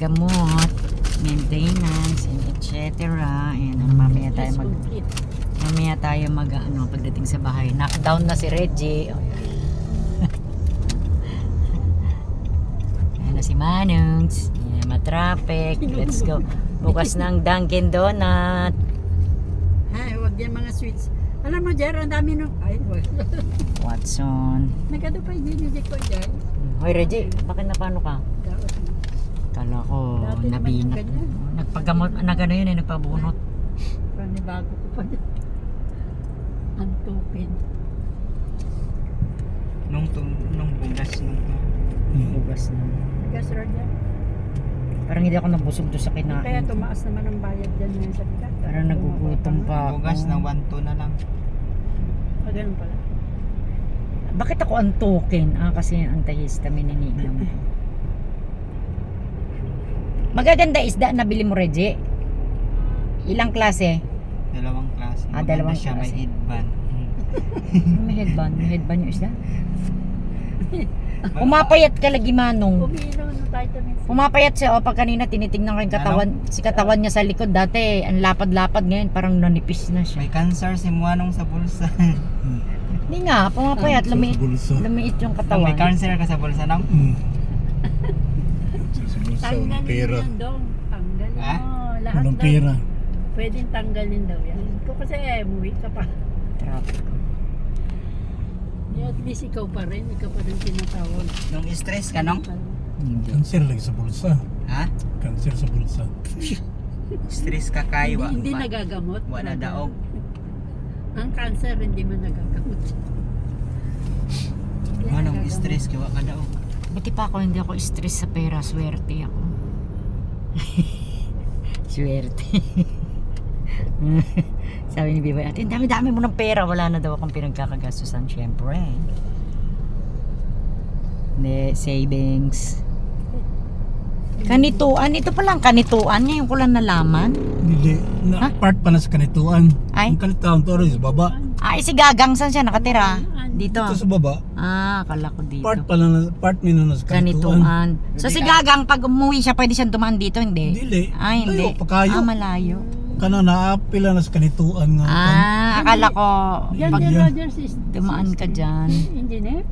gamot, maintenance, and etc. And mamaya tayo mag ano, pagdating sa bahay. Knockdown na si Reggie. Ayan na si Manungs. Ayan, matraffic. Let's go. Bukas ng Dunkin Donut. Ay, wag yan mga sweets. Alam mo, Jer, ang dami nung... Ay, wag. Watson. Nagado pa yung dinigay ko, Jer. Hoy Reggie, bakit na paano ka? Daot na. Kala ko, Dati naman nabinat. yung ganyan. Nagpagamot, nagano yun eh, nagpabunot. Panibago ko pa dyan. Antupin. Nung bugas Bugas na. Gas, Roger. Parang hindi ako nabusog to sa kinain. Kaya tumaas naman ang bayad dyan ngayon sa bigat. Parang nagugutom pa ako. bugas na 1-2 na lang. Ah, ganun pala. Bakit ako antukin? Kasi yung antihistamine iniinom ko. Magaganda isda na bili mo, Reggie. Ilang klase? Dalawang klase. Dalawang Maganda siya, may klase. headband. May headband. May headband yung isda. Pumapayat ka lagi, Manong. Umiinom ng vitamins. Pumapayat siya. O, pag kanina tinitingnan ko yung katawan, si katawan niya sa likod. Dati, ang lapad-lapad. Ngayon, parang nanipis na siya. May cancer si Muanong sa bulsa. Hindi nga, pumapayat. Lumiit yung May katawan. cancer ka sa bulsa nang? Tanggalin pera. mo yan, Dong. Tanggalin Ha? mo. Lahat Walang daw. pera. Pwedeng tanggalin daw yan. Ikaw kasi umuwi ka pa. Traffic. At least ikaw pa rin. Ikaw pa rin tinatawag. Nung stress ka nung? Hindi. Cancer lagi sa bulsa. Ha? Cancer sa bulsa. Stress ka kayo. Hindi nagagamot. Wala daog. Ang cancer hindi man nagagamot. Hindi Manong nagagamot. stress ka ka daog. Buti pa ako, hindi ako stress sa pera. Swerte ako. Swerte. Sabi ni Biboy, ate, dami-dami mo ng pera. Wala na daw akong pinagkakagastusan. Siyempre. Hindi, savings. Kanituan. Ito palang kanituan. Ngayon ko lang nalaman. Hindi. Ha? Part pa na sa kanituan. Ay? Ang kanituan to rin sa baba. Ay, si Gagang, saan siya nakatira? Dito. Ito sa baba. Akala ko dito. Part mi na sa kanituan. Kanituan. So si Gagang, pag umuwi siya, pwede siyang tumaan dito, hindi? Dili. Ay, hindi. Layo, pakayo. Malayo. Kano naapila na sa kanituan nga. Akala ko, Yan, pag yan, Roger, si dumaan ka dyan. engineer.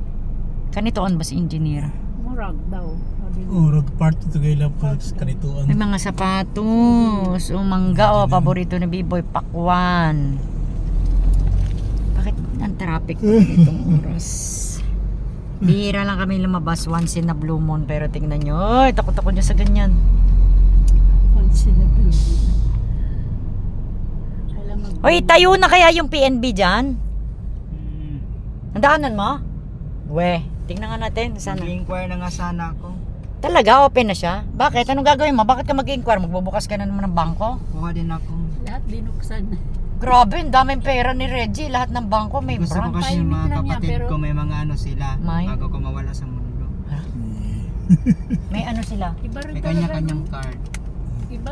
Kanituan ba si engineer? Murag daw. Sabi mo. Oh, rag part ito kayo lang pa sa kanituan. May mga sapatos. Mangga, paborito ni B-Boy, pakwan. Bakit ang traffic itong oras? Bihira lang kami lumabas once in a blue moon, pero tingnan nyo, ay, takot-takot niya sa ganyan. Once in a blue moon. Alam mo. Hoy, tayo na kaya yung PNB dyan? Handaanan mo? We, tingnan nga natin. Sana. Mag-inquire na nga sana ako. Talaga, open na siya? Bakit? Anong gagawin mo? Bakit ka mag-inquire? Magbubukas ka na naman ng bangko? Kuha din ako. Lahat binuksan. Grabe, ang daming pera ni Reggie. Lahat ng bangko may Gusto ko branch. kasi yung mga Timing lang yan, kapatid pero- ko may mga ano sila. May? Bago ko mawala sa mundo. May ano sila? Iba rin May talaga. kanya-kanyang card.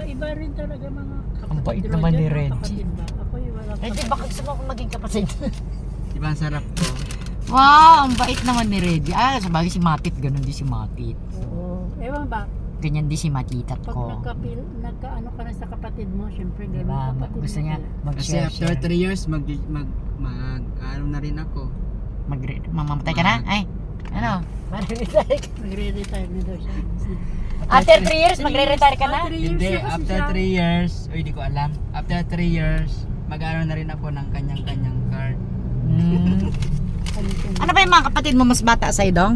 Iba rin talaga mga kapatid. Ang bait Roger, naman ni mga Reggie. kapatid ba? Ako yung wala Reggie, bakit gusto mo akong maging kapatid? Diba ang sarap ko? Wow, ang bait naman ni Reggie. Sabagay si Matit, ganun din si Matit. Oo. Ewan ba? Ganyan din si Matitat Pag ko. nagkaano ka na sa kapatid mo, syempre ganun Diba? kapatid Gusto mo niya sila. Kasi mag-share. after 3 years, ano na rin ako. Mamamatay ka na? Ay, ano? Magre-retire ka. Magre-retire na daw siya. After 3 years, magre-retire ka na? 3 years Hindi, na kasi after siya. 3 years, di ko alam. After 3 years, mag-aaral na rin ako ng kanyang-kanyang card. Ano ba yung mga kapatid mo mas bata sa'yo, Dong?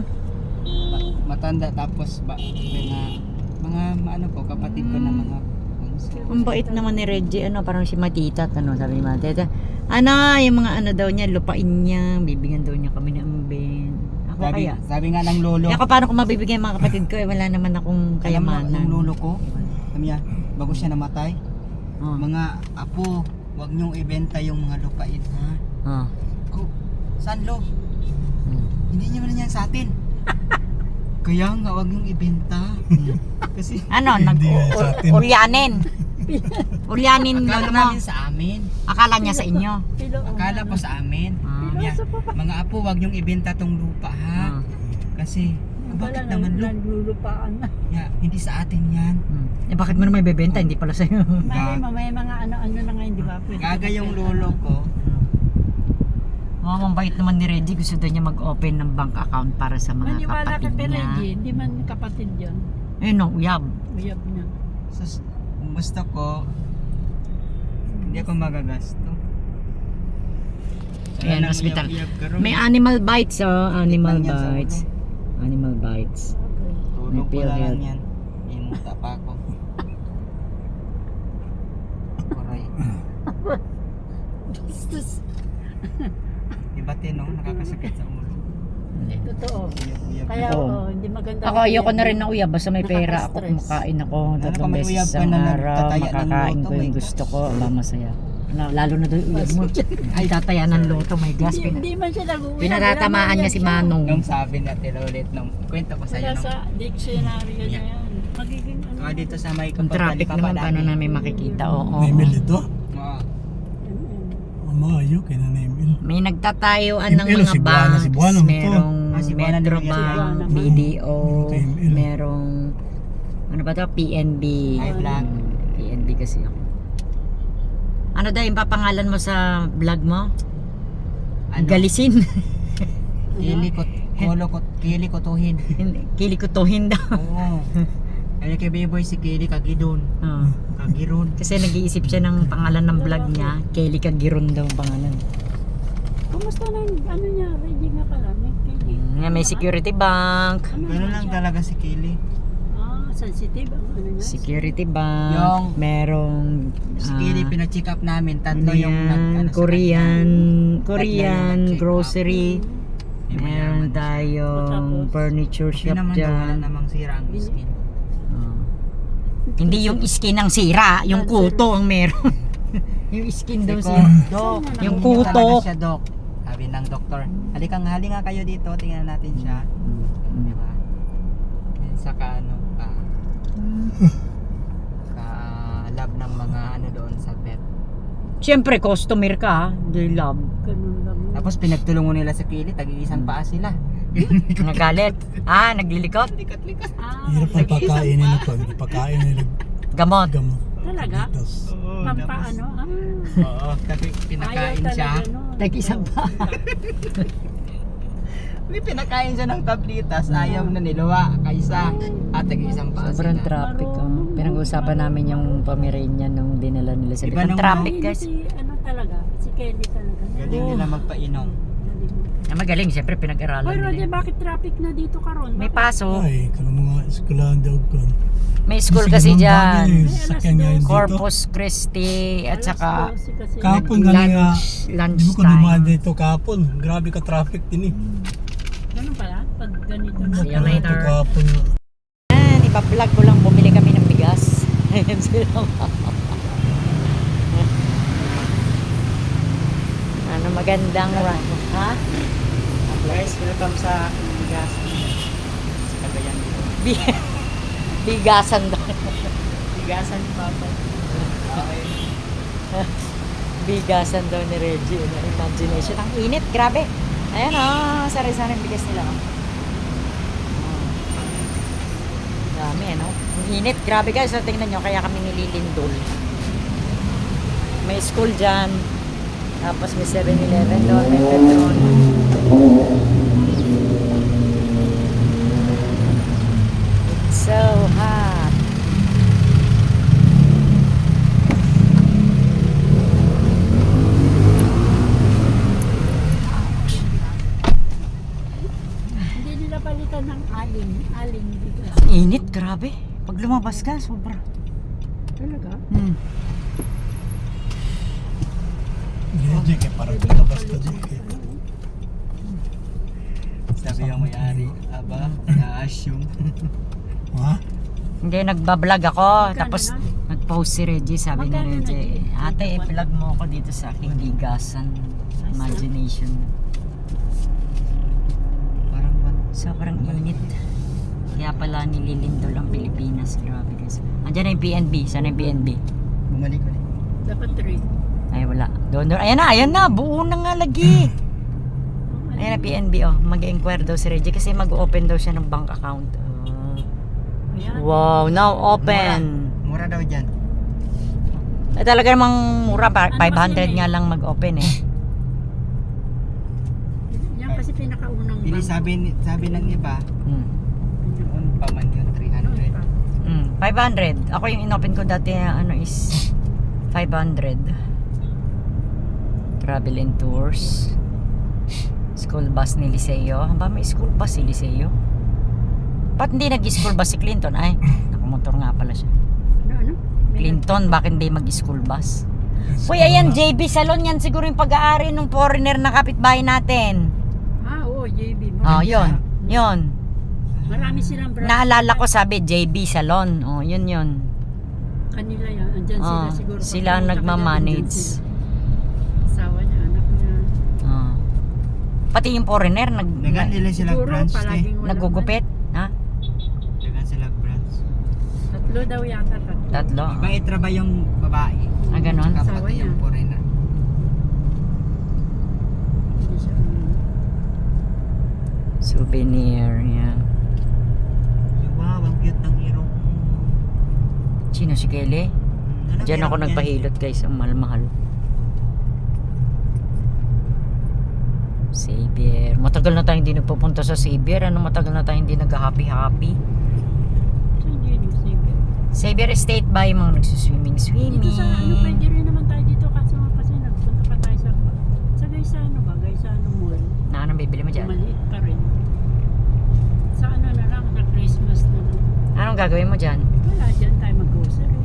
Matanda tapos mga ano po, kapatid ko na mga bunso. Ang bait naman ni Reggie, parang si Matitat, sabi ni Matitat. Yung mga ano daw niya, lupain niya, bibigyan daw niya kami ng ambin. Ako kaya? Sabi nga ng lolo. Ako paano ko mabibigyan mga kapatid ko, wala naman akong kayamanan. Alam mo, ng lolo ko, sabi niya, bago siya namatay, Oh. mga apo, wag niyong ibenta yung mga lupain, ha? Oh. Ko, saan lo? Hmm. Hindi niyo man yan sa atin. Kaya nga, wag niyong ibenta. Kasi, Ano, Hindi nga sa atin. ulyanin. Ulyanin akala lolo mo. namin sa amin. Akala niya sa inyo. Akala ko sa amin. Ah. Sabi niya, mga apo, wag niyong ibenta tong lupa, ha? Ah. Kasi, Bakit naman, Lo? Naglulupaan na. Yeah, hindi sa atin yan. Eh bakit mo naman ibebenta? Hindi pala sa'yo. May mga ano na ngayon, di ba? Pwede Gaga yung lolo ko. Mabait naman ni Reggie. Gusto daw niya mag-open ng bank account para sa mga Maniwala ka kapatid kay niya. Reggie, hindi man kapatid yan. Eh no, uyab. Uyab niya. So, gusto ko, hindi ako magagasto. Ayan, Nang hospital. uyab-uyab ka ron. May animal bites, oh. Animal Tikman yan sa bites. Animal bites. Tulog may ko PhilHealth. lang yan. Imuta pa ako. Koray. Iba no? Nakakasakit sa ulo. Totoo. Uyab-uyab. Kaya Oo. hindi maganda. Ako ayoko na rin ng uyab. Basta may pera ako, Nakaka-stress. kumakain ako Lalo 3 kung may beses uyab ka sa na araw. nagtataya ng Makakain loto, ko yung my gusto gosh. ko. Masaya. Lalo na doon uyab mo. Ay, tataya ng loto. My gosh. Hindi man siya nag-uwi. Pinatatamaan niya si Manong. Nung sabi natin ulit, nung kwento ko sa'yo Wala nung sa dictionary niya Yeah. yan. Magiging ano. Kaya dito sa may Ang traffic naman, paano namin makikita? Oo. May email dito. Oo. Maayo, kaya na email. May nagtatayuan ng Email, mga Cebuana, banks. Cebuana mo to. Merong Cebuana Metro naman yan. Bank, Cebuana naman. BDO, Email. merong ano ba to? PNB. Ay, vlog. PNB kasi ako. Ano daw yung papangalan mo sa vlog mo? Ano? Galisin. Kili ko tuhin. Kilikutuhin daw. Oo. Kaya kay Beboy si Kili Kagidon. Oo. Kagiron. Kasi nag-iisip siya ng pangalan ng vlog niya. Kelly Kagiron daw ang pangalan. Kumusta na yung ano niya? Ready nga pala. May security bank. Ganun lang talaga si Kili. Sensitive ang ano niya. Security bank. Yung- merong Si Kili pina-check up namin. Tatlo yung Korean, sa Korean nag-check up. grocery. May Meron mayaman siya. tayong Tapos, furniture Hindi shop naman daw wala dyan. namang sira ang skin. Oh. Hindi yung skin ang sira, yung kuto ang meron. Yung skin daw Siko, sira. Dok, Yung nangungulit kuto. talaga siya, Dok. Sabi ng doktor, hali nga kayo dito, tingnan natin siya. Di ba? And saka ano, ka-lab ng mga ano doon sa pet. Siyempre, customer ka, ha? They love. Ganun lang. Tapos pinagtulungan nila sa Kili, tag-iisang paa sila. Nagalit. Naglikot. Likat-likat. Hirap ang pagkain nila pag pagkain nila Gamot. gamot. Talaga? Tapos, Pampa ano? Oo, kasi pinakain Ayaw siya. talaga, no? Tag-isang pa. May pinakain siya ng tablitas, ayaw na niluwa, kaysa at tag-iisang paa Sobrang sila. traffic. Pinag-uusapan namin yung Pomeranian nung dinala nila sa Iba Ang nung- traffic Hindi, guys. Si ano talaga? Si Kelly talaga. Galing nila magpainom. Magaling, siyempre pinag-aralan Hoy, nila. Roddy, bakit traffic na dito karon? May pasok. ay, kanang mga eskwelahan daw ko. May school Sige, kasi ma'am, dyan. bagay, sakyan nga yun dito. Corpus Christi at saka Kapon galing nga. lunch Di mo ko naman time. dito kapon. Grabe ka traffic din eh. Ganun pala? Pag ganito na. See you later. Kapon. Ipa-vlog ko lang, bumili kami ng bigas. Ayan sila. Ano magandang run? Ha? Guys, welcome sa gas. Sa Cagayan dito. Bigasan daw. Bigasan ni Papa. Okay. Bigasan daw ni Reggie. Imagination. Ang init, grabe. Ayan sari-sari ang bigas nila. Dami, ano? Ang init, grabe guys. So, tingnan nyo, kaya kami nililindol. May school dyan. Tapos may 7-Eleven doon, may Petron. It's so hot. Hindi nila palitan ng aling. Aling dito. Init, grabe. Pag lumabas ka, sobra. Talaga? Hindi, kaya parang palabas ka dyan. Sabi yung may-ari, aba, na-assume. Ha? Hindi, nagbablog ako. Magkano Tapos, na? nag-post si Reggie. Sabi ni Magkano na, Reggie, Reggie? ate, i-vlog mo ako dito sa aking bigasan. Imagination. Parang Sobrang init. Kaya pala nililindol ang Pilipinas. Grabe guys. Andiyan na yung PNB. Sana yung PNB. bumalik ulit. Dapat 3. Ay, wala. Doon. Ayan na. Buo na nga lagi. Ayan na PNB oh. Mag-inquire daw si Reggie kasi mag-open daw siya ng bank account. Ayan. Wow, now open. Mura daw dyan. Eh, talaga namang mura. Ano 500 kasi nga lang mag-open eh. Yan kasi pinakaunang Hindi sabi ng iba, noon pa man yun 300. 500. Ako yung inopen ko dati ano is 500. Travel and tours. School bus ni Liceo. Ba may school bus si Liceo? Ba't hindi nag-school bus si Clinton? Ay, nakamotor nga pala siya. Ano? Clinton, bakit hindi mag-school bus? Uy, ayan, JB Salon. Yan siguro yung pag-aari ng foreigner na kapitbahay natin. Oo, JB. Oh, yun. Yun. Marami silang branch. Naalala ko sabi, JB Salon. Oh, yun. Kanila yan. Andyan sila Oh, siguro. sila Pag pumunta ka dyan, nagmamanage. andyan sila. Asawa niya, anak niya. Oh. Pati yung foreigner, Dagan nila sila Siguro branch eh. palaging wala nagugupit. Ha? Dagan sila branch. man. Tatlo daw yata. Tatlo. Mabait ba yung babae? Ah, ganon? Tsaka Asawa pati niya. yung foreigner. Hindi siya, Souvenir, yan. Wow, ang cute ng hero. Sino si Kelly? Anong Diyan hero ako yan? nagpahilot guys, ang mahal-mahal. Xavier. Matagal na tayo hindi nagpupunta sa Xavier. Ano, matagal na tayo hindi nag-happy-happy. Hindi, sige. Xavier Estate ba yung mga nagsuswimming? Dito sa ano, pwede rin naman tayo dito kasi nagpunta pa tayo sa Gaisano ba? Gaisano Mall. Na anong bibili mo dyan? Maliit pa rin. Sa ano na lang, sa Christmas na lang. Anong gagawin mo dyan? Wala dyan tayo mag-grocery.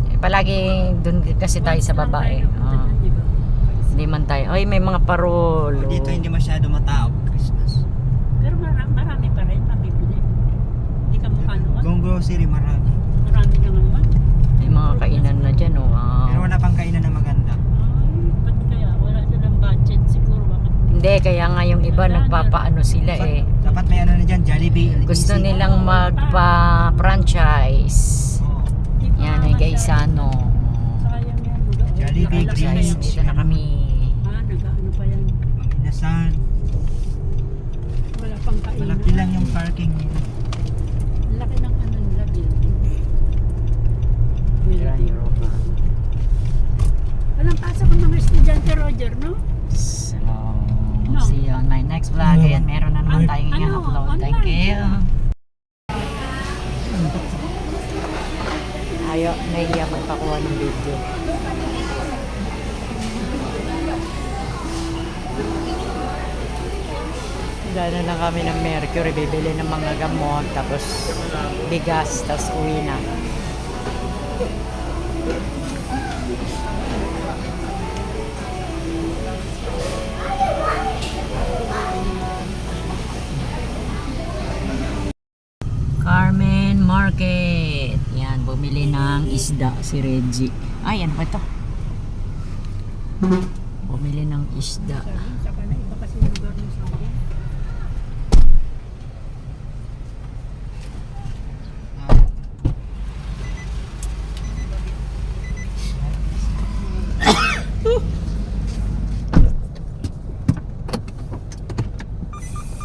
Eh, palagi dun kasi tayo sa baba eh. Ah, hindi man tayo. Ay, may mga parol. Dito hindi masyado matao pag Christmas. Pero marami pa rin mabibili. Hindi ka mukha noon. Kung grocery marami. Marami na ngayon. May mga kainan na dyan. Oh. Pero wala pang kainan na maganda. Ay, ba't kaya? Wala silang budget siguro. Bakit? Hindi, kaya nga yung iba nagpapaano sila eh. Dapat may ano na dyan, Jollibee. Gusto LBC. nilang magpa-franchise. Oo. Di pa Yan ay Gaisano. Sayang yan. Jollibee, Nakalaki pa Guys, yan. dito na kami. Nag-ano pa yan. Mga inasan. Wala pang kainan. Malaki lang yung parking nila. Ang laki ng ano nila, building. Grand Europa. Walang pasok ang mga estudyante, Roger, no? So, see you on my next vlog. Ayan, meron na naman tayong Ano? i-upload. Thank Online. you. Ayaw, nahiya magpakuha ng video. Dahil na lang kami ng Mercury, bibili ng mga gamot, tapos bigas, tapos uwi na. Carmen Market. Yan, bumili ng isda si Reggie. Ay, ano ba ito? Bumili ng isda. Saka na iba kasi yung lugar ng Saudi.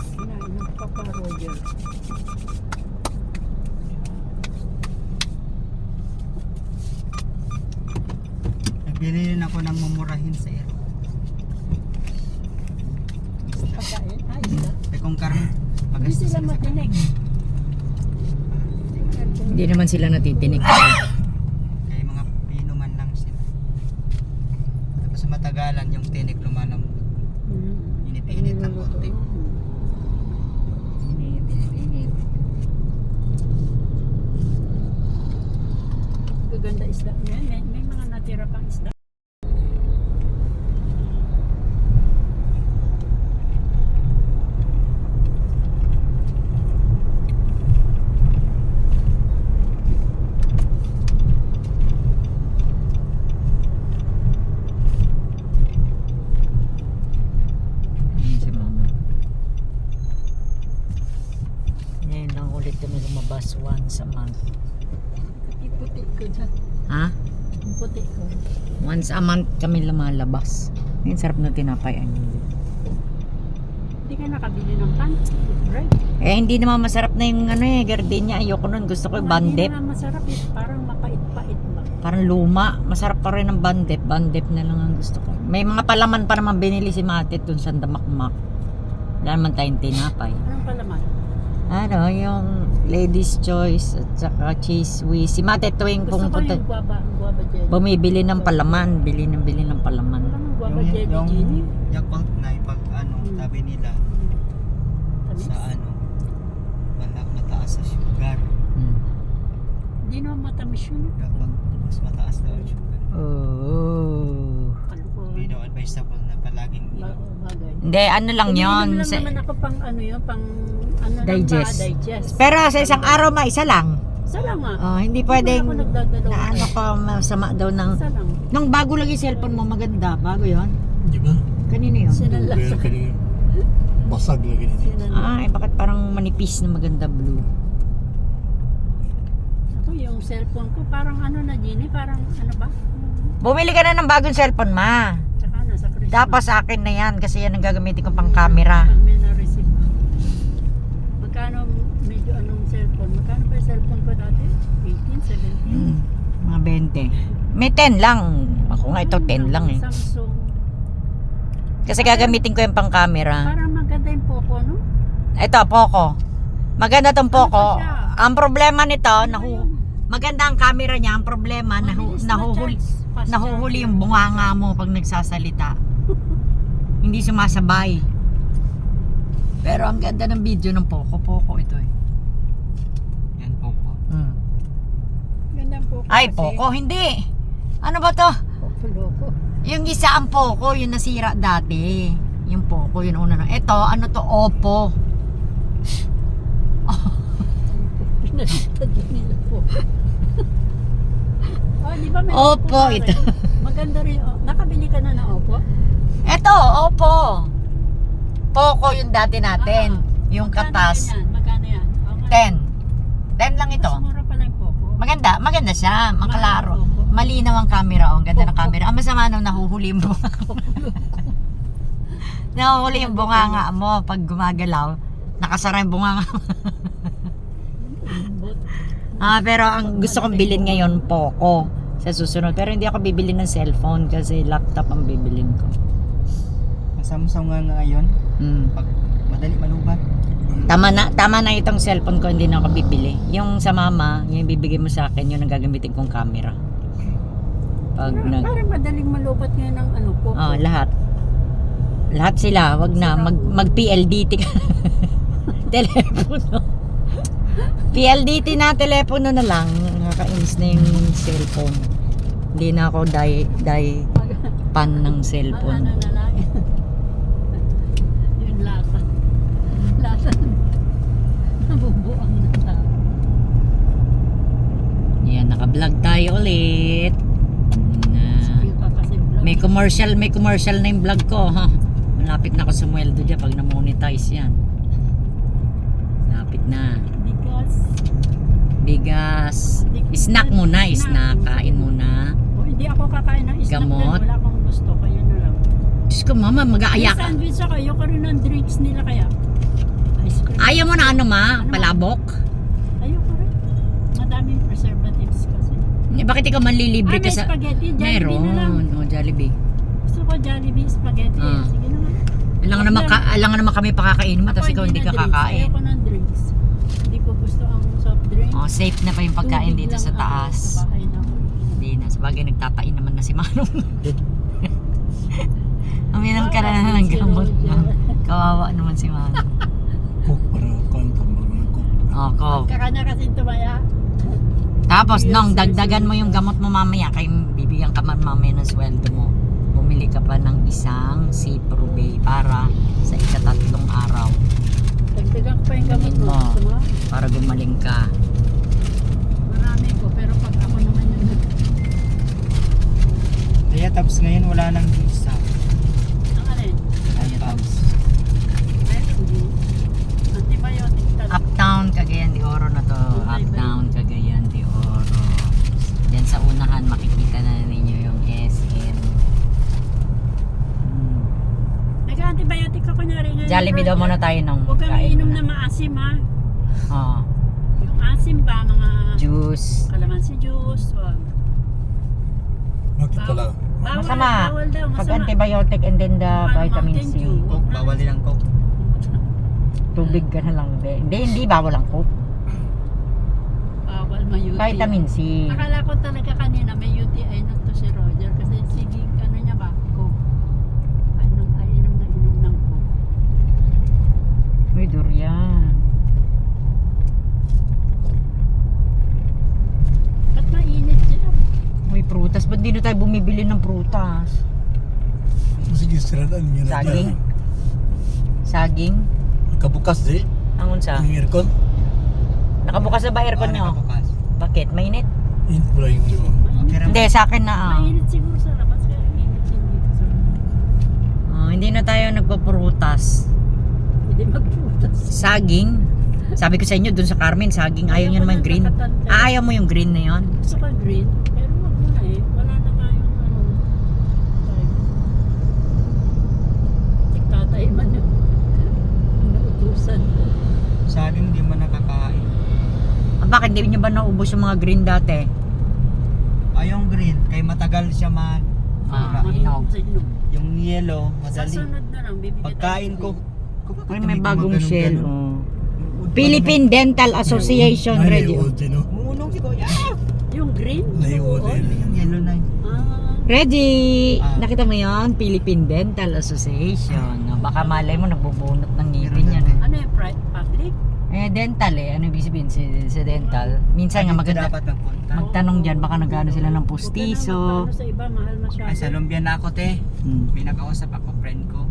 Kinainom pa pa, Roger. Nagbili rin ako ng mumurahin sa ero. Pagkain? Ay, isda. Eh kung karne, Hindi magastos sila sila sa matinig. Hindi naman sila natitinig. kaya mga pinuman lang sila. Tapos matagalan yung tinik lumalambot. Init-init ng konti. Init. Gaganda isda. May mga natira pang isda. Ayan si mama. Ngayon lang ulit kami lumabas once a month. Puti ko dyan. Ha? Puti ko. Once a month kami lumalabas. Yung sarap na tinapay. Hindi ka nakabili ng pan. Right? Eh, hindi naman masarap na yung gardenia. Ayoko nun. Gusto ko yung bandep. Hindi naman masarap eh. Parang mapait-pait ba? Parang luma. Masarap pa rin ang bandep. Bandep na lang ang gusto ko. May mga palaman pa naman binili si Matit dun sa Damakmak. Wala naman tayong tinapay. Anong palaman? Ano, yung Ladies Choice at saka Cheese Whiz. Si Matit tuwing Gusto ko pumunta, yung guava jelly. bumibili ng palaman. Bili ng palaman. Wala nang guava jelly, Gini. Yakult na pag sabi nila Tamis. sa mataas sa sugar. Hindi naman matamis yun. Yakult mas mataas daw ang sugar. Oh. Hindi daw advisable na palaging Bagay. Hindi, ano lang yon. Umiinom lang naman ako pang ano yun, pang ano Digest. lang ba, digest. Pero sa isang araw isa lang. Isa lang ah. Oh, hindi Hindi pwedeng ako nagdadalawa. na ano ka masama daw ng... Isa lang. Nung bago lang yung cellphone mo, maganda. Bago yon. Di ba? Kanino yun? Sinala Pero sa kanina, basag lagi nito. sinala. Ay, bakit parang manipis na maganda blue? Ako yung cellphone ko parang ano na Gini, parang ano ba? Bumili ka na ng bagong cellphone, ma. Tsaka nasa Christmas. Dapat sa akin na yan kasi yan ang gagamitin ko pang camera. Pag may na-receive ako. Magkano medyo anong cellphone? Magkano pa yung cellphone ko dati? 18, 17? Mga 20. May 10 lang. Ako nga ito 10 lang eh. Samsung. Kasi gagamitin ko yung pang camera. Parang maganda yung Poco, no? Ito, Poco. Maganda tong Poco. Ano pa siya? Ang problema nito, Ano yun? maganda ang camera niya. Ang problema, Mabilis na charge. Fast nahuhuli charge. yung bunganga mo pag nagsasalita. Hindi sumasabay. Pero ang ganda ng video ng Poco. Poco ito eh. yan po po. Ganda ang Poco Ay, kasi. Poco, hindi. Ano ba to? Poco loko. Yung isa ang Poco, yung nasira dati. Yung Poco, yun una na. Ito, ano to? Oppo. Pinalistad yun nila po. Oh, di ba may Oppo, pa rin? ito. Maganda rin. Oh. Nakabili ka na ng Oppo? Ito, Oppo. Poco yung dati natin. Yung katas. Magkano yan? Oh, nga. 10. 10 lang ito. Mas mura pala yung Poco. Maganda siya. Makalaro. Mahal ang Poco. Malinaw ang camera. Oh. Ang ganda ng Poco. camera. Ang masama nung nahuhuli yung nahuhuli yung bunganga mo pag gumagalaw. Nakasara yung bunganga mo. Pero ang gusto kong bilhin ngayon, Poco. Sa susunod. Pero hindi ako bibili ng cellphone kasi laptop ang bibilin ko. Samsung nga ngayon, pag madali malubat. Tama na itong cellphone ko, hindi na ako bibili. Yung sa mama, yung bibigay mo sa akin, yun ang gagamitin kong camera. Pag Parang madaling malubat ngayon ng ano, Poco. lahat. Lahat sila, wag na mag PLDT ka. Telepono. PLDT na telepono na lang. Nakakainis na yung cellphone. Hindi na ako die pan ng cellphone. Ano na lang. Yung lata. Lata. Nabubuang na tao. Yan, naka-vlog tayo ulit. Sige pa kasi vlog. May commercial na yung vlog ko, ha. Malapit na ako sumweldo diyan pag na-monetize yan. Lapit na. Bigas. Snack muna, snack. Kain muna. Oh, hindi ako kakain ng snack Gamot. dahil wala akong gusto. Kaya na lang. Diyos ko, mama, mag-aaya May ka. sandwich ako. Ayoko rin ng drinks nila kaya. Ice cream. Ayaw mo na ano, ma? Palabok? Ayoko rin. Madaming preservatives kasi. Bakit ikaw manlilibre ka May sa... spaghetti. Jollibee na lang. Meron. Jollibee. Gusto ko Jollibee spaghetti. Ah. Sige naman. Alangan naman kami pakakain mo, tapos ikaw hindi ka na drinks. kakain. Ayoko ng drinks. Hindi ko gusto ang soft drink. Oh, safe na pa yung pagkain Tubig dito lang sa ako taas. sa bahay na ako. Hindi na. Sabagay, nagtatain naman na si Manong. Uminom ka na ng gamot. Kawawa naman si Manong. Cook para kanta mo ng cook. Oh, Coke. Kakanya kasi tumaya. Tapos Yes, nung yes, dagdagan mo yung gamot mo mamaya, kay bibigyan ka man mamaya ng sweldo mo. Bumili ka pa ng isang Ciprobe para sa ikatatlong araw. Dagdagan ko pa yung gamot Tingin mo. mo. Gusto mo? Para gumaling ka. Marami ko. Pero pag ako naman yung Kaya tapos ngayon wala nang visa. ang alin? Kaya tapos. Ay, hindi. Antibiotic talaga. Uptown Cagayan de Oro na to. Uptown Cagayan de Oro. Diyan sa unahan makikita na ninyo yung SM. Jollibee daw muna tayo nung Huwag kami kain inom muna. na maasim ha. Oo. Yung asim ba, mga Juice. kalamansi juice, wag. Bakit pala? Bawal, Masama. bawal daw, Pag masama. antibiotic and then the Ano, vitamin Mountain C. Dew. Coke, bawal din ang Coke. Tubig ka na lang. Hindi bawal ang Coke. Bawal may UTI. Vitamin C. Akala ko talaga kanina may UTI na to si Roger kasi sige, ano niya ba? Coke. Inom ng Coke. Uy, durian. Ba't mainit siya? Uy, prutas. Ba't di na tayo bumibili ng prutas? Sige, siradan niyo na Saging? dyan. Saging? Kabukas di? Angon sa? Ang aircon? Nakabukas na ba aircon nyo? Nakabukas. Bakit? Mainit? Hindi pala yung Okay, Hindi, sa akin na Mainit siguro sa labas kaya mainit din dito sa hindi na tayo nagpaprutas. Hindi magputas. Saging? Sabi ko sa inyo, dun sa Carmen, saging. Ayaw nyo naman green. Ayaw mo yung green na yon? Gusto ka green, pero wag mo na eh. Wala na tayong ano. Tiktatay man yun. Nautusan. Saging hindi mo nakakain. Bakit? Hindi nyo ba naubos yung mga green dati? Ay, yung green, kay matagal siya Hinog. Sa inog. Yung yellow, Sa madali. sunod na lang, bibili Pagkain ko. Uy, may bagong shell. Oh. Philippine Dental Association Radio. Naiod din, no? Munong si Kuya. Yung green? Naiod Oo. din. Yung yellow na yun. Ready! Ah. Nakita mo yon? Philippine Dental Association. Baka malay mo, nagbubunot ng ngipin yan. Ano yung public? Dental Ano ibig sabihin sa dental? Minsan nga Dito maganda. dapat magpunta. Magtanong dyan, baka nagano sila ng Huwag pustiso. ka naman sa iba, mahal masyado. Ay, sa Lumbia na ako, te. Hmm. May nakausap ako, friend ko.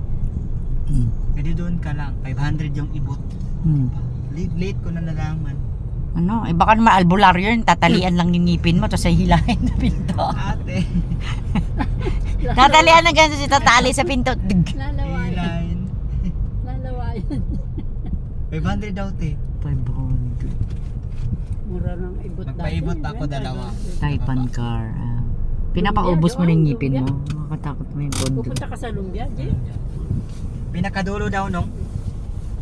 Hmm. Pwede doon ka lang. 500 yung ibot. Hmm. Late ko na nalaman. Ano? Baka naman albularyo yun, tatalian lang yung ngipin mo, tapos ay hilahin sa pinto. Ate. Tatalian na ganito si tatali sa pinto. Dig. Lalawayan. Ilain. Lalawayan. 500 daw, te. 500. Mura ng ibot dati. Magpaibot ako, Yan, dalawa. Taipan car. Pinapaubos mo na yung ngipin mo. Makatakot mo yung pondo. Pupunta ka sa Lumbia, Jay? Pinakadulo daw, no?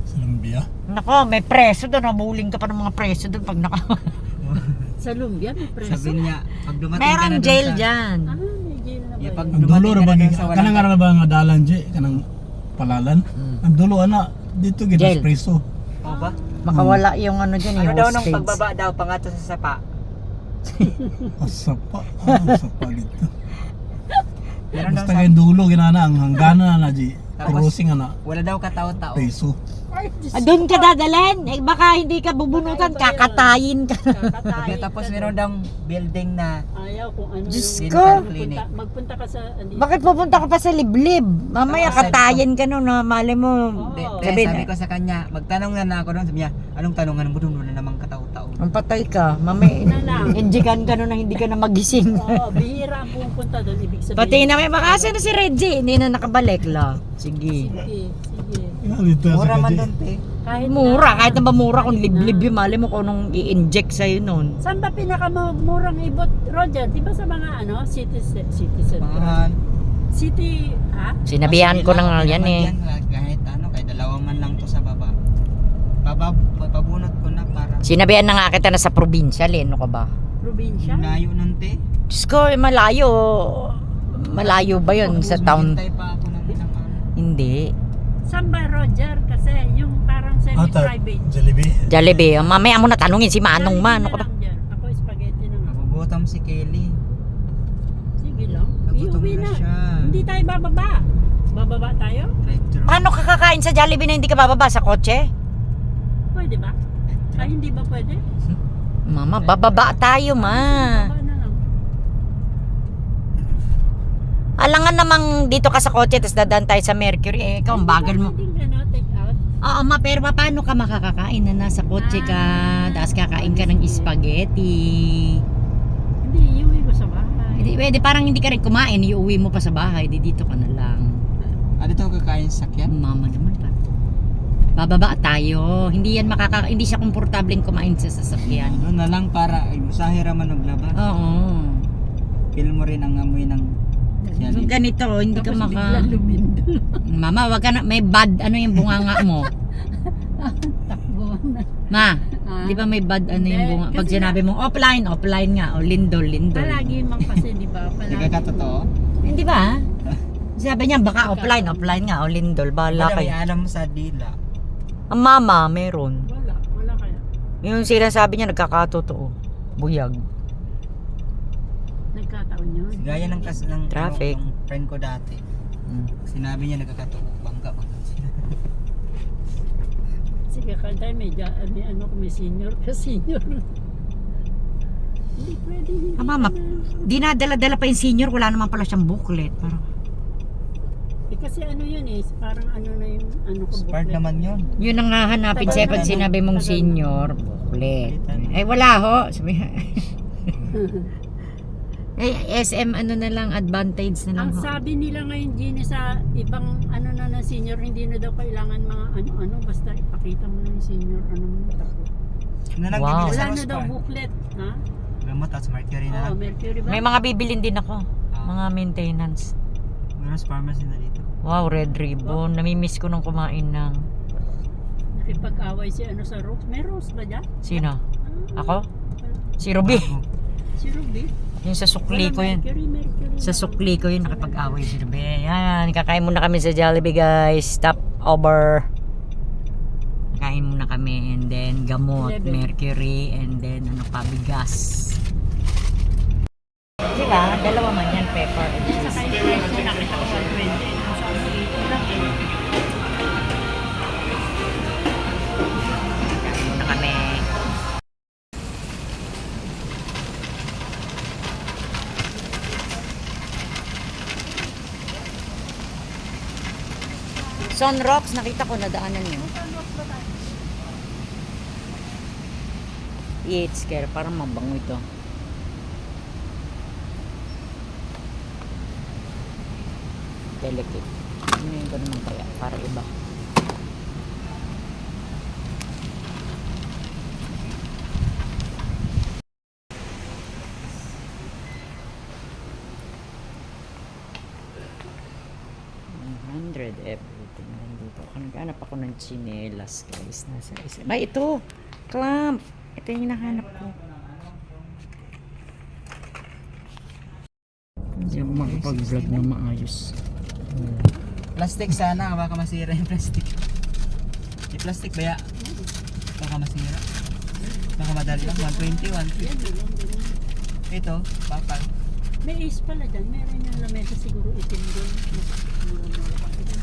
Sa Lumbia. Nako, may preso doon. Namuling ka pa ng mga preso doon pag naka... Sa Lumbia, may preso. Sabi niya, pag dumating ka na Meron doon jail sa... dyan. Ah, may jail na ba Yeah, pag yun? Ang dulo dumating na ka ba? na doon sa Kanang walang... nga ba nga dalan di? Kanang palalan? Ang dulo, ana. Dito, Jail. ginas preso. Oo ba? Makawala yung ano dyan, Ano yung daw nung hostage. pagbaba daw, pangato sa sapa. Asapa. Asapa dito. Meron daw Basta sa... kayong dulo, ginana. Ang hangganan na, di. Tapos- Crossing, ana. Wala daw katao-tao. Preso. Ay, Diyos Doon ka dadalhin. Baka hindi ka bubunutan, kakatayin ka. kakatayin Tapos ka meron doon. daw building na... Ayaw kung ano Diyos yung- ko. Magpunta ka sa... Bakit pupunta ka pa sa liblib? Mamaya Tapos katayin ka nun, na mali mo. Oo. Sabi ko sa kanya, magtanong na ako doon. Sabi niya, anong tanongan mo doon? Wala namang katao-tao. Ang patay ka. Mamaya, Na lang. injikan ka nun na hindi ka na magising. Oo, bihira ang pupunta doon. Ibig sabihin. Pati na may makasa na si Reggie. Hindi na nakabalik la. Sige. Sige, sige. Yan, dito sa Mura man Kaji. doon, te. Kahit Mura, kahit na ba mura kung liblib yun, mali mo kung anong i-inject sa'yo nun. Saan ba pinakamurang ibot, Roger? Di ba sa mga ano, city center? Mga... City, ha? Sinabihan ko na nga yan eh. Kahit ano, kahit dalawa man lang to sa baba. Pabunot ko na para... Sinabihan na nga kita na sa probinsya, ano ka ba? Probinsya? Layo nun, te. Diyos ko, malayo. Malayo ba yun sa town? Maghintay pa ako ng ilang araw. Hindi. Saan ba, Roger? Kasi yung parang semi-private. Jollibee. Jollibee, mamaya mo na tanungin si Manong Jollibee man. na Ano ka ba? lang dyan. Ako spaghetti na lang. Nagugutom si Kelly. Sige lang. Nagutom Iuwi na na. siya. Hindi tayo bababa. Bababa tayo? Drive-thru. Paano ka kakain sa Jollibee na hindi ka bababa sa kotse? Pwede ba? Ay, hindi ba pwede? Mama, bababa tayo, ma. Baba na lang. Alangan namang dito ka sa kotse, tapos dadaan tayo sa Mercury. Eh, ikaw, ang bagal mo. Hindi ba pwedeng take out? Oo, ma, pero paano ka makakakain na nasa kotse ka, tapos kakain ka ng spaghetti? Hindi, iuwi mo sa bahay. Hindi, pwede, parang hindi ka rin kumain, iuwi mo pa sa bahay, di dito ka na lang. Dito ako kakain sa sakyan. Mama naman pa. Bababa tayo. Hindi yan hindi siya komportableng kumain sa sasakyan. Doon na lang para ay, usahe raman maglaba. Oo. Feel mo rin ang amoy ng Yung ganito, hindi ka Tapos maka... bigla lumindol. Mama, wag ka na, may bad, ano yung bunganga mo? Takbo na. Ma, Ah. di ba may bad, ano yung Hindi, bunga? Pag kasi sinabi mo, offline nga, o lindol. Palagi mang kasi, di ba? Hindi Palagi. ka totoo. Hindi ba? Sabi niya, baka offline nga, o lindol, bahala Wala may kayo. alam sa dila. Ang mama, meron. Wala kaya. Yung sinasabi niya, nagkakatotoo. Buyag. Nagkataon yun. Gaya ng Traffic. Ng friend ko dati. Mm. Sinabi niya nagkakatotoo. Bangga. Sige, kantay may ano kung may senior ka, senior. Hindi pwede. Hindi Mama, ka na. dinadala-dala pa yung senior, wala naman pala siyang booklet. Parang, Kasi ano yun parang ano na yung ano ko Expired booklet. naman yun. yun ang hahanapin Tagal siya na pag yan, sinabi mong tagal. senior, booklet. Eh, wala ho. Sabi, SM ano na lang, advantage na lang Ang ho. sabi nila ngayon Gina sa ibang ano na senior, hindi na daw kailangan mga ano basta ipakita mo na yung senior ano mo tapos. Na lang Wow. bibili sa Wala na Rose daw Bar. booklet, ha? Gamot at Mercury na Oo, lang. Mercury ba? May mga bibilin din ako. Mga maintenance. Rose Pharmacy na dito. Wow, Red Ribbon. Namimiss ko nung kumain ng... Nakipag-away si ano sa Rose. May Rose ba dyan? Sino? Ah, Ako? Si Ruby. Bago. Si Ruby. Yung sa sukli ko yun. Mercury. Sa sukli ko yun, nakapag-away si Ruby. Yan, kakain muna kami sa Jollibee guys. Stop over. Kain muna kami and then gamot, 11. mercury, and then ano pa, bigas. Diba? Dalawa man yan, pepper and Sa cheese. kayo presyo nakita ko sa 20. Ang sabi dito lang eh. Kain muna kami. Sun Rocks, nakita ko nadaanan nyo. It's scare, parang mabango ito. Delicate. Ano ko naman kaya, para iba. Everything nandito. Naghanap ako ng chinelas guys. Nasa isa. Ay, ito! Clamp! Ito yung hinahanap ko. Hindi ako makapag-vlog na maayos. Plastic sana, baka masira yung plastic. Yung plastic baya. Baka masira. Baka madali lang, 120, 150. Ito, bakal. May ace pala dyan. Meron yung lamesa siguro itim doon.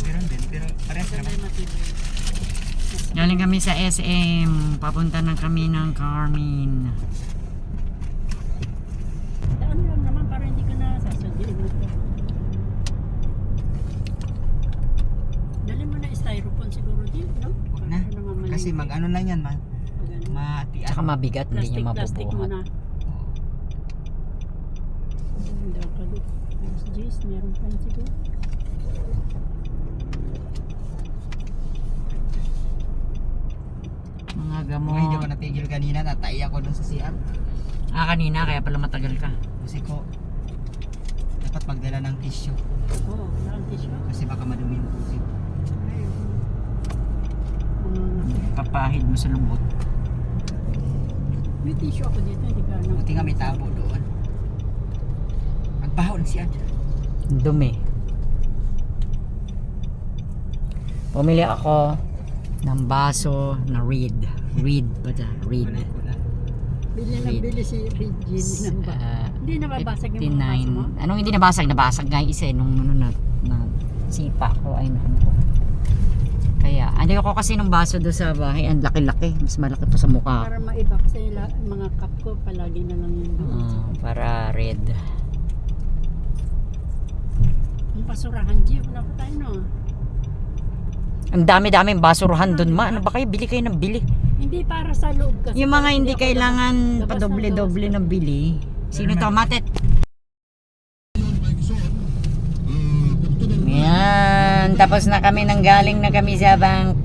Meron din, pero parehas naman. Galing kami sa SM. Papunta na kami ng Carmen. Daan lang naman para hindi ka na sasadyain mo ito. Dali mo na styrofoam siguro din, no? Huwag na. Kasi mag-ano lang yan, matian. Tsaka mabigat, hindi nyo Plastic mabubuhat. muna. Hindi ako kalit. Mas Jace, meron pa rin siguro. Mga Mga hindi ko gamot. natigil kanina, natay ako dun sa CR. Kanina, kaya pala matagal ka. Kasi ko, dapat magdala ng tissue. Oo, wala ang tissue. Kasi baka madumi yung tubig. Papahid mo sa lubot. May tissue ako dito, hindi ka ano. Buti nga may tabo doon. Magbaho ng CR dyan. Dumi. Pumili ako ng baso na Reed. Reed ba ito? Reed. Bili na bili si Regine ng ba? Hindi nababasag yung mga baso mo? 59. Anong hindi nabasag? Nabasag nga yung isa eh. Nung ano na sipa ko ay nahan ko. Kaya, ano ako kasi nung baso doon sa bahay, ang laki-laki. Mas malaki pa sa mukha. Para maiba kasi mga cup ko palagi na lang yun doon. Para red. Yung basurahan, G, wala pa tayo no? Ang dami-daming basurahan doon ma. Ano ba kayo? Bili kayo ng bili. Hindi para sa loob kasi. Yung mga hindi ako kailangan labas- padoble-doble labas- ng bili. Sino to? Matet? Yan. Tapos na kami nang galing na kami sa bank.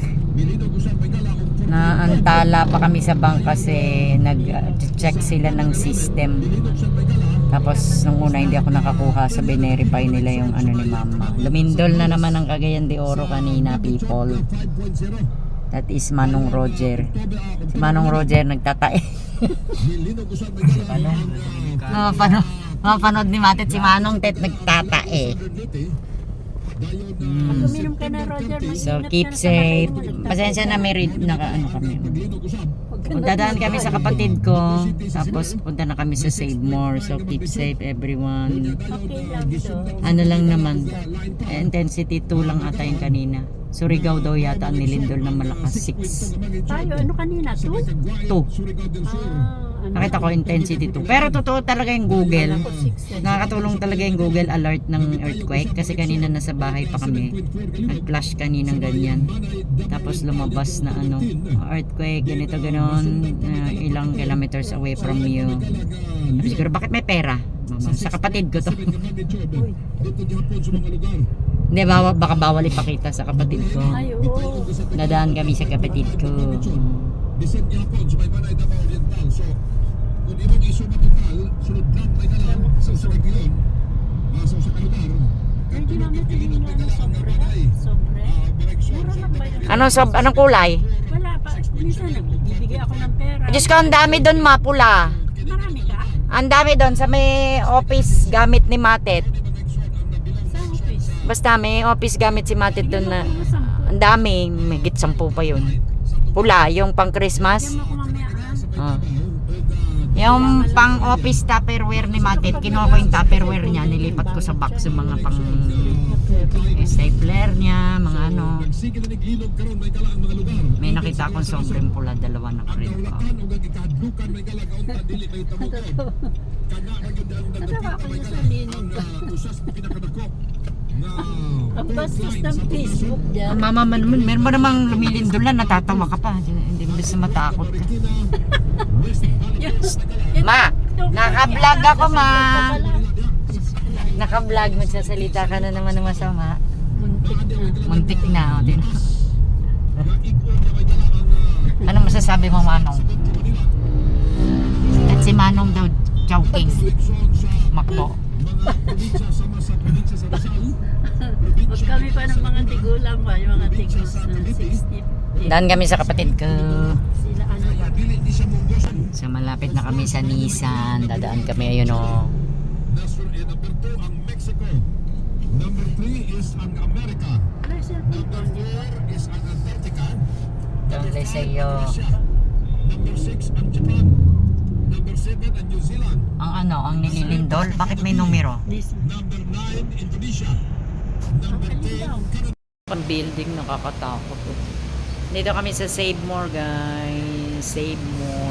Naantala pa kami sa bank kasi nag-check sila ng system. Tapos nung una hindi ako nakakuha sa verify nila yung ano ni mama. Lumindol na naman ang Cagayan de Oro kanina, people. That is Manong Roger. Si Manong Roger nagtatae. Ano? Mapanood ni Matet si Manong Tet nagtatae. Pag uminom ka na, Roger, So mag-ingat keep ka na sa safe. katawan mo. Pasensya na may ano kami. Dadaan kami sa kapatid ko. Tapos punta na kami sa Save More. So keep safe everyone. Okay lang to. Ano lang naman, intensity 2 lang ata yung kanina. Surigao daw yata ang nilindol na malakas 6. Tayo, ano kanina? 2? 2. Nakita ko intensity 2. Pero totoo talaga yung Google. Nakakatulong talaga yung Google alert ng earthquake. Kasi kanina nasa bahay pa kami. Nag-flash kaninang ganyan. Tapos lumabas na ano, earthquake, ganito ganon. Ilang kilometers away from you. Sabi siguro, bakit may pera? Mama, sa kapatid ko to. Hindi, baka bawal ipakita sa kapatid ko. Ay, oo. Nadaan kami sa kapatid ko. Bisag yapon sa may balay Davao Oriental. So, kung ibang iso matutal, sunod lang may kalang sa region. Sa kalugar. Ay, ginamit din yung ano, sobre. Sobre. Mura lang ba yun? Anong kulay? Wala pa. Minsan nagbibigay ako ng pera. Diyos ko, ang dami doon, mapula. Marami ka? Ang dami doon sa may office gamit ni Matet. Sa office. Basta may office gamit si Matet doon na Bigyan mo ako ng 10. ang dami, may git 10 pa yun. Pula, yung pang Christmas. Bigyan mo ako mamaya. Ah. Yung pang office tupperware ni Matet, kinuha ko yung tupperware niya, nilipat ko sa box yung mga pang stapler niya, mga ano. Sige na naglilog karon may kala ang mga lugar. May nakita akong sobrang pula, dalawa na rin pa. Ang ug gikadlukan may kala kaunta dili may tabok. Kada magyud ang Natawa ko yung sa linig ko. usas pinakadako. Ang bastos ng Facebook dyan. Ang mama man naman, meron mo namang lumilindol na, natatawa ka pa. Hindi mo bisa matakot ka. Ma, naka-vlog ako, ma. Naka-vlog, magsasalita ka na naman ng masama. Muntik na. Muntik na, o din. Ano masasabi mo, Manong? At si Manong daw, joking. Makbo. Huwag kami pa ng mga tigulang ba? Yung mga tigos na 60. Daan kami sa kapatid ko. Sila ano ba? So malapit na kami sa Nissan. Dadaan kami, ayun o. Number 2 ang Mexico. Number 3 is ang America. Wala cellphone ko. Number 4 is ang Antarctica. Doon sa'yo. Number 6 ang Japan. Number 7 ang New Zealand. Ang ano, ang nililindol? Bakit may numero? This. Number 9 Indonesia. Number 10 Ang building nakakatakot. Dito kami sa Save More, guys. Save More.